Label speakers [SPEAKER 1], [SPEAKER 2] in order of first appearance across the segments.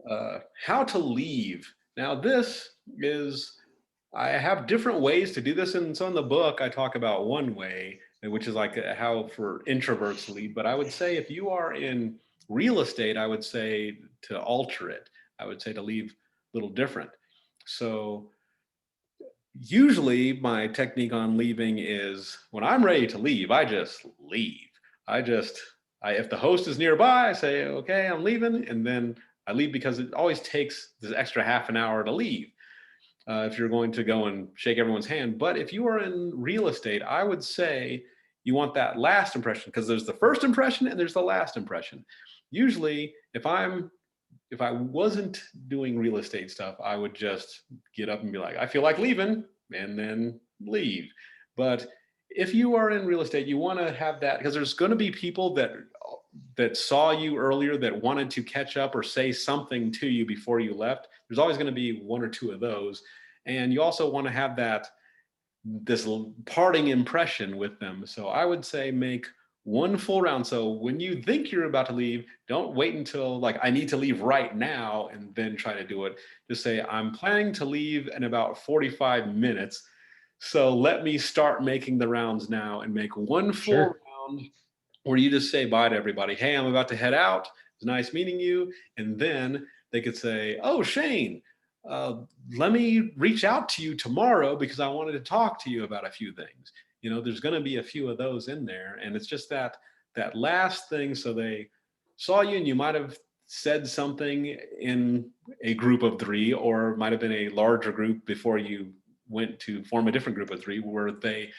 [SPEAKER 1] How to leave. Now, this is, I have different ways to do this. And so in the book, I talk about one way, which is like how for introverts to leave. But I would say if you are in real estate, I would say to alter it. I would say to leave a little different. So usually my technique on leaving is when I'm ready to leave, I just leave. I just, if the host is nearby, I say, okay, I'm leaving. And then I leave because it always takes this extra half an hour to leave if you're going to go and shake everyone's hand. But if you are in real estate, I would say you want that last impression because there's the first impression and there's the last impression. Usually, if I wasn't doing real estate stuff, I would just get up and be like, I feel like leaving, and then leave. But if you are in real estate, you want to have that because there's going to be people that saw you earlier that wanted to catch up or say something to you before you left. There's always going to be one or two of those. And you also want to have this parting impression with them. So I would say make one full round. So when you think you're about to leave, don't wait until like, I need to leave right now and then try to do it. Just say, I'm planning to leave in about 45 minutes. So let me start making the rounds now and make one full
[SPEAKER 2] Sure.
[SPEAKER 1] round where you just say bye to everybody. Hey, I'm about to head out. It's nice meeting you. And then they could say, oh, Shane, uh, let me reach out to you tomorrow because I wanted to talk to you about a few things. You know, there's going to be a few of those in there. And it's just that last thing. So they saw you and you might have said something in a group of three, or might have been a larger group before you went to form a different group of three where they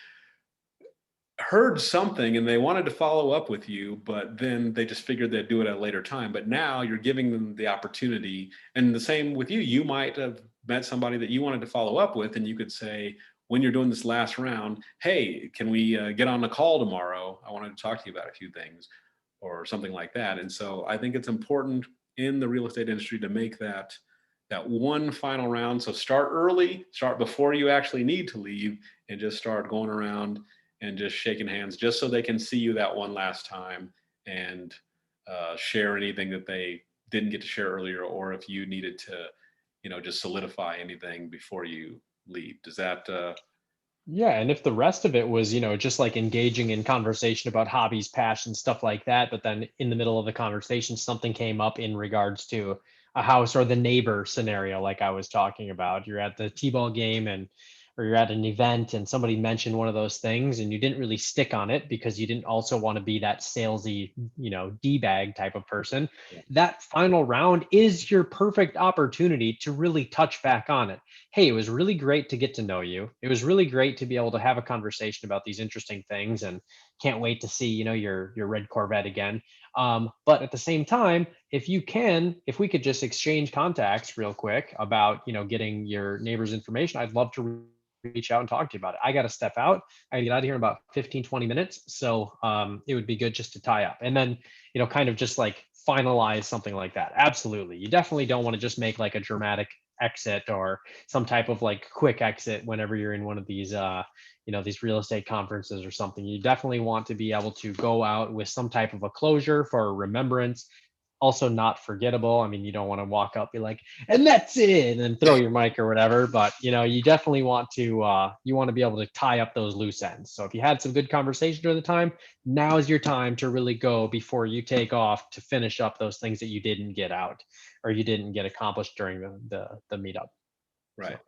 [SPEAKER 1] heard something and they wanted to follow up with you, but then they just figured they'd do it at a later time. But now you're giving them the opportunity. And the same with you. You might have met somebody that you wanted to follow up with, and you could say, when you're doing this last round, hey, can we get on a call tomorrow? I wanted to talk to you about a few things or something like that. And so I think it's important in the real estate industry to make that one final round. So start early, start before you actually need to leave, and just start going around and just shaking hands just so they can see you that one last time and share anything that they didn't get to share earlier, or if you needed to, just solidify anything before you leave. Does that
[SPEAKER 2] Yeah, and if the rest of it was, just like engaging in conversation about hobbies, passions, stuff like that, but then in the middle of the conversation, something came up in regards to a house or the neighbor scenario, like I was talking about. You're at the T-ball game and or you're at an event and somebody mentioned one of those things and you didn't really stick on it because you didn't also want to be that salesy, D-bag type of person.
[SPEAKER 1] yeah.
[SPEAKER 2] That final round is your perfect opportunity to really touch back on it. Hey, it was really great to get to know you. It was really great to be able to have a conversation about these interesting things, and can't wait to see, your red Corvette again. But at the same time, if we could just exchange contacts real quick about, getting your neighbor's information, I'd love to reach out and talk to you about it. I got to step out. I got to get out of here in about 15, 20 minutes. So it would be good just to tie up and then, kind of just like finalize something like that. Absolutely. You definitely don't want to just make like a dramatic exit or some type of like quick exit whenever you're in one of these these real estate conferences or something. You definitely want to be able to go out with some type of a closure for remembrance, also not forgettable. I mean, you don't want to walk up be like, and that's it, and throw your mic or whatever, but you definitely want to be able to tie up those loose ends. So if you had some good conversation during the time, now is your time to really go before you take off to finish up those things that you didn't get out or you didn't get accomplished during the meetup.
[SPEAKER 1] Right.
[SPEAKER 2] So